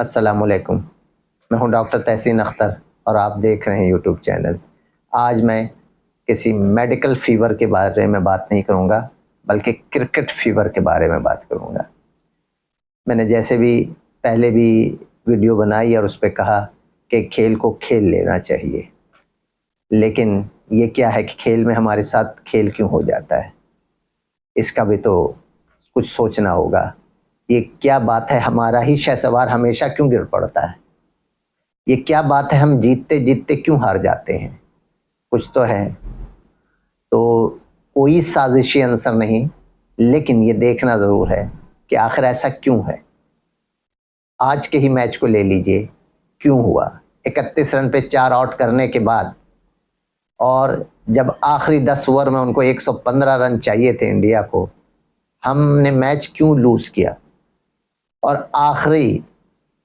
अस्सलामुअलैकुम। मैं हूं डॉक्टर तहसीन अख्तर और आप देख रहे हैं यूट्यूब चैनल। आज मैं किसी मेडिकल फ़ीवर के बारे में बात नहीं करूंगा, बल्कि क्रिकेट फ़ीवर के बारे में बात करूंगा। मैंने जैसे भी पहले भी वीडियो बनाई और उस पे कहा कि खेल को खेल लेना चाहिए, लेकिन ये क्या है कि खेल में हमारे साथ खेल क्यों हो जाता है, इसका भी तो कुछ सोचना होगा। ये क्या बात है, हमारा ही शहसवार हमेशा क्यों गिर पड़ता है? ये क्या बात है, हम जीतते-जीतते क्यों हार जाते हैं? कुछ तो है। तो कोई साज़िशी आंसर नहीं, लेकिन ये देखना ज़रूर है कि आखिर ऐसा क्यों है? आज के ही मैच को ले लीजिए, क्यों हुआ? 31 रन पे 4 आउट करने के बाद और जब आखिरी 10 ओवर में उनको 115 रन चाहिए थे इंडिया को, हमने मैच क्यों लूज़ किया? और आखिरी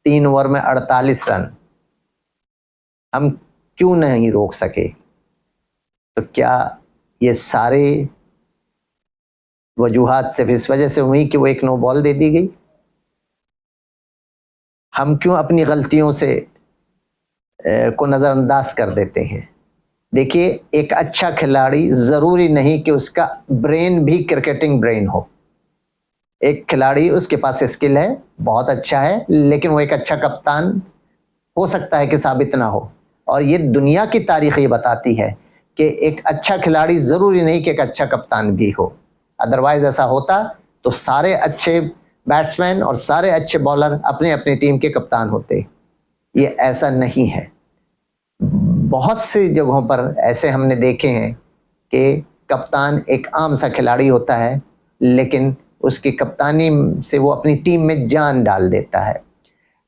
3 ओवर में 48 रन हम क्यों नहीं रोक सके? तो क्या ये सारे वजूहात सिर्फ इस वजह से हुई कि वो एक नो बॉल दे दी गई? हम क्यों अपनी गलतियों से को नज़रअंदाज कर देते हैं? देखिए, एक अच्छा खिलाड़ी ज़रूरी नहीं कि उसका ब्रेन भी क्रिकेटिंग ब्रेन हो। एक खिलाड़ी, उसके पास स्किल है, बहुत अच्छा है, लेकिन वो एक अच्छा कप्तान हो सकता है कि साबित ना हो। और ये दुनिया की तारीख ये बताती है कि एक अच्छा खिलाड़ी ज़रूरी नहीं कि एक अच्छा कप्तान भी हो। अदरवाइज़ ऐसा होता तो सारे अच्छे बैट्समैन और सारे अच्छे बॉलर अपनी-अपनी टीम के कप्तान होते। ये ऐसा नहीं है। बहुत सी जगहों पर ऐसे हमने देखे हैं कि कप्तान एक आम सा खिलाड़ी होता है, लेकिन उसकी कप्तानी से वो अपनी टीम में जान डाल देता है।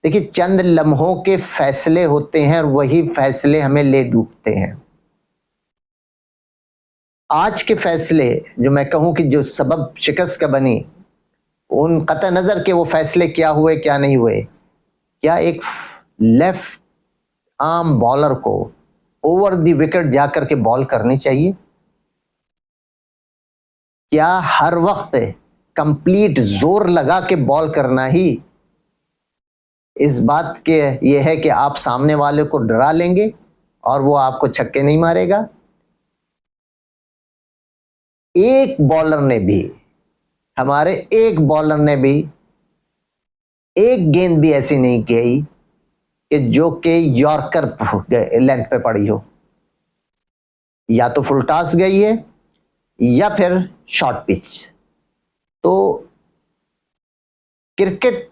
देखिए, चंद लम्हों के फैसले होते हैं और वही फैसले हमें ले डूबते हैं। आज के फैसले जो मैं कहूं कि जो सबब शिकस्त का बनी, उन कतई नज़र के वो फैसले क्या हुए क्या नहीं हुए, क्या एक लेफ्ट आर्म बॉलर को ओवर द विकेट जाकर के बॉल करनी चाहिए? क्या हर वक्त कंप्लीट जोर लगा के बॉल करना ही इस बात के ये है कि आप सामने वाले को डरा लेंगे और वो आपको छक्के नहीं मारेगा? एक बॉलर ने भी, हमारे एक बॉलर ने भी एक गेंद भी ऐसी नहीं गई कि जो कि यॉर्कर लेंथ पे पड़ी हो। या तो फुल टॉस गई है या फिर शॉर्ट पिच। तो क्रिकेट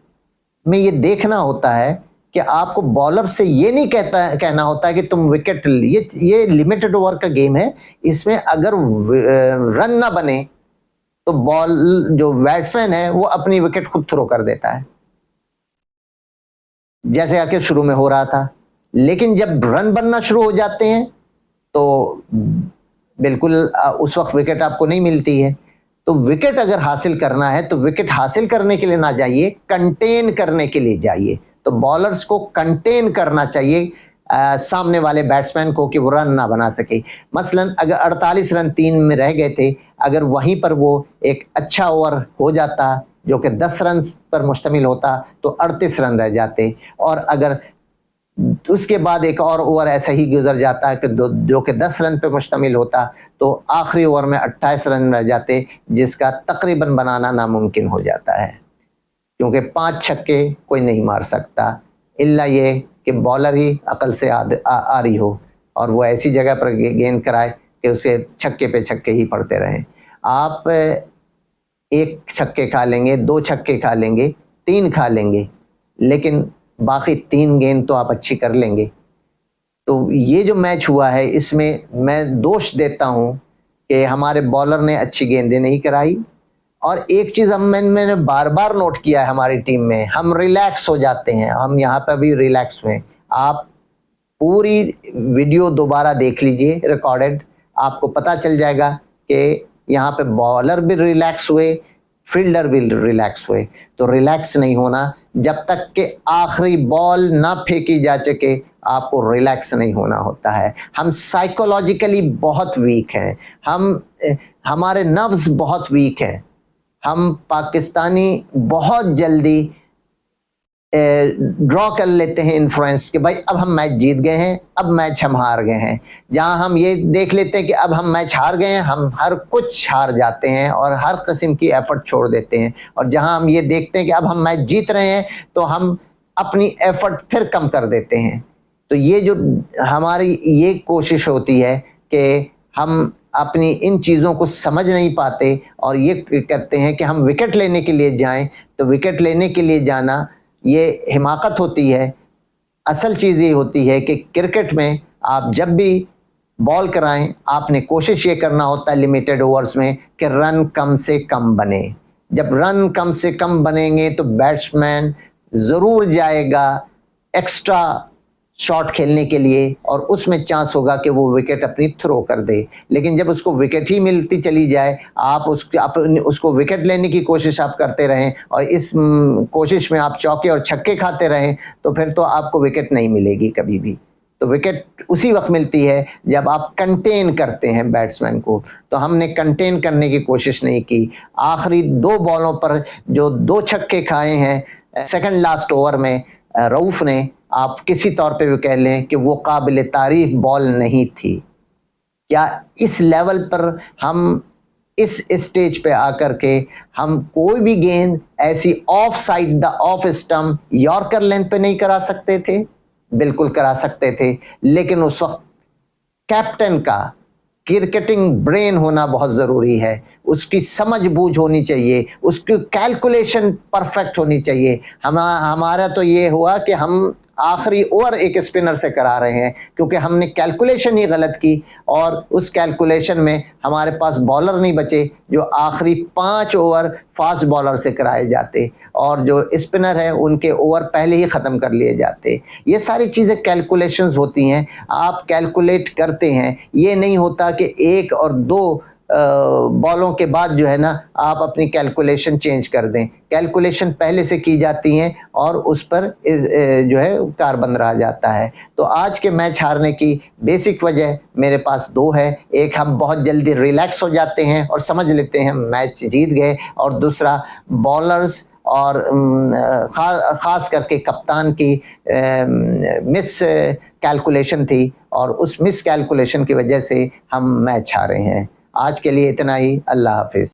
में ये देखना होता है कि आपको बॉलर से ये नहीं कहना होता है कि तुम विकेट, ये लिमिटेड ओवर का गेम है, इसमें अगर रन ना बने तो बॉल जो बैट्समैन है वो अपनी विकेट खुद थ्रो कर देता है, जैसे आके शुरू में हो रहा था। लेकिन जब रन बनना शुरू हो जाते हैं तो बिल्कुल उस वक्त विकेट आपको नहीं मिलती है। तो विकेट अगर हासिल करना है तो विकेट हासिल करने के लिए ना जाइए, कंटेन करने के लिए जाइए। तो बॉलर्स को कंटेन करना चाहिए सामने वाले बैट्समैन को कि वो रन ना बना सके। मसलन अगर 48 रन 3 में रह गए थे, अगर वहीं पर वो एक अच्छा ओवर हो जाता जो कि 10 रन पर मुश्तमिल होता तो 38 रन रह जाते, और अगर उसके बाद एक और ओवर ऐसा ही गुजर जाता है कि जो कि 10 रन पे मुश्तमिल होता तो आखिरी ओवर में 28 रन रह जाते, जिसका तकरीबन बनाना नामुमकिन हो जाता है, क्योंकि 5 छक्के कोई नहीं मार सकता, इल्ला ये कि बॉलर ही अकल से आ रही हो और वो ऐसी जगह पर गेंद कराए कि उसे छक्के पे छक्के ही पड़ते रहें। आप 1 छक्के खा लेंगे, 2 छक्के खा लेंगे, 3 खा लेंगे, लेकिन बाकी 3 गेंद तो आप अच्छी कर लेंगे। तो ये जो मैच हुआ है, इसमें मैं दोष देता हूं कि हमारे बॉलर ने अच्छी गेंदें नहीं कराई। और एक चीज़ मैंने बार-बार नोट किया है हमारी टीम में, हम रिलैक्स हो जाते हैं। हम यहाँ पर भी रिलैक्स हुए। आप पूरी वीडियो दोबारा देख लीजिए रिकॉर्डेड, आपको पता चल जाएगा कि यहाँ पे बॉलर भी रिलैक्स हुए, फील्डर भी रिलैक्स हुए। तो रिलैक्स नहीं होना, जब तक कि आखिरी बॉल ना फेंकी जा सके आपको रिलैक्स नहीं होना होता है। हम साइकोलॉजिकली बहुत वीक हैं, हमारे नर्व्स बहुत वीक हैं। हम पाकिस्तानी बहुत जल्दी ड्रॉ कर लेते हैं इन्फ्लुएंस कि भाई अब हम मैच जीत गए हैं, अब मैच हम हार गए हैं। जहां हम ये देख लेते हैं कि अब हम मैच हार गए हैं, हम हर कुछ हार जाते हैं और हर किस्म की एफर्ट छोड़ देते हैं। और जहां हम ये देखते हैं कि अब हम मैच जीत रहे हैं, तो हम अपनी एफर्ट फिर कम कर देते हैं। तो ये जो हमारी ये कोशिश होती है कि हम अपनी इन चीज़ों को समझ नहीं पाते और ये करते हैं कि हम विकेट लेने के लिए जाएं। तो विकेट लेने के लिए जाना ये हिमाकत होती है। असल चीज़ ये होती है कि क्रिकेट में आप जब भी बॉल कराएं, आपने कोशिश ये करना होता है लिमिटेड ओवर्स में कि रन कम से कम बने। जब रन कम से कम बनेंगे तो बैट्समैन ज़रूर जाएगा एक्स्ट्रा शॉट खेलने के लिए और उसमें चांस होगा कि वो विकेट अपनी थ्रो कर दे। लेकिन जब उसको विकेट ही मिलती चली जाए, आप उसको विकेट लेने की कोशिश आप करते रहें और इस कोशिश में आप चौके और छक्के खाते रहें, तो फिर तो आपको विकेट नहीं मिलेगी कभी भी। तो विकेट उसी वक्त मिलती है जब आप कंटेन करते हैं बैट्समैन को। तो हमने कंटेन करने की कोशिश नहीं की। आखिरी 2 बॉलों पर जो 2 छक्के खाए हैं सेकंड लास्ट ओवर में रऊफ ने, आप किसी तौर पे भी कह लें कि वो काबिल तारीफ बॉल नहीं थी। क्या इस लेवल पर हम इस स्टेज पे आकर के हम कोई भी गेंद ऐसी of side the off stump yorker length पे नहीं करा सकते थे? बिल्कुल करा सकते थे, लेकिन उस वक्त कैप्टन का क्रिकेटिंग ब्रेन होना बहुत ज़रूरी है। उसकी समझ बूझ होनी चाहिए, उसकी कैलकुलेशन परफेक्ट होनी चाहिए। हमारा तो ये हुआ कि हम आखिरी ओवर एक स्पिनर से करा रहे हैं क्योंकि हमने कैलकुलेशन ही गलत की और उस कैलकुलेशन में हमारे पास बॉलर नहीं बचे जो आखिरी 5 ओवर फास्ट बॉलर से कराए जाते और जो स्पिनर है उनके ओवर पहले ही ख़त्म कर लिए जाते। ये सारी चीज़ें कैलकुलेशंस होती हैं, आप कैलकुलेट करते हैं। ये नहीं होता कि 1 और 2 बॉलों के बाद जो है ना आप अपनी कैलकुलेशन चेंज कर दें। कैलकुलेशन पहले से की जाती हैं और उस पर जो है कारबंद रहा जाता है। तो आज के मैच हारने की बेसिक वजह मेरे पास 2 है। एक, हम बहुत जल्दी रिलैक्स हो जाते हैं और समझ लेते हैं मैच जीत गए, और दूसरा बॉलर्स और ख़ास करके कप्तान की मिस कैलकुलेशन थी और उस मिस कैलकुलेशन की वजह से हम मैच हारे हैं। आज के लिए इतना ही। अल्लाह हाफिज़।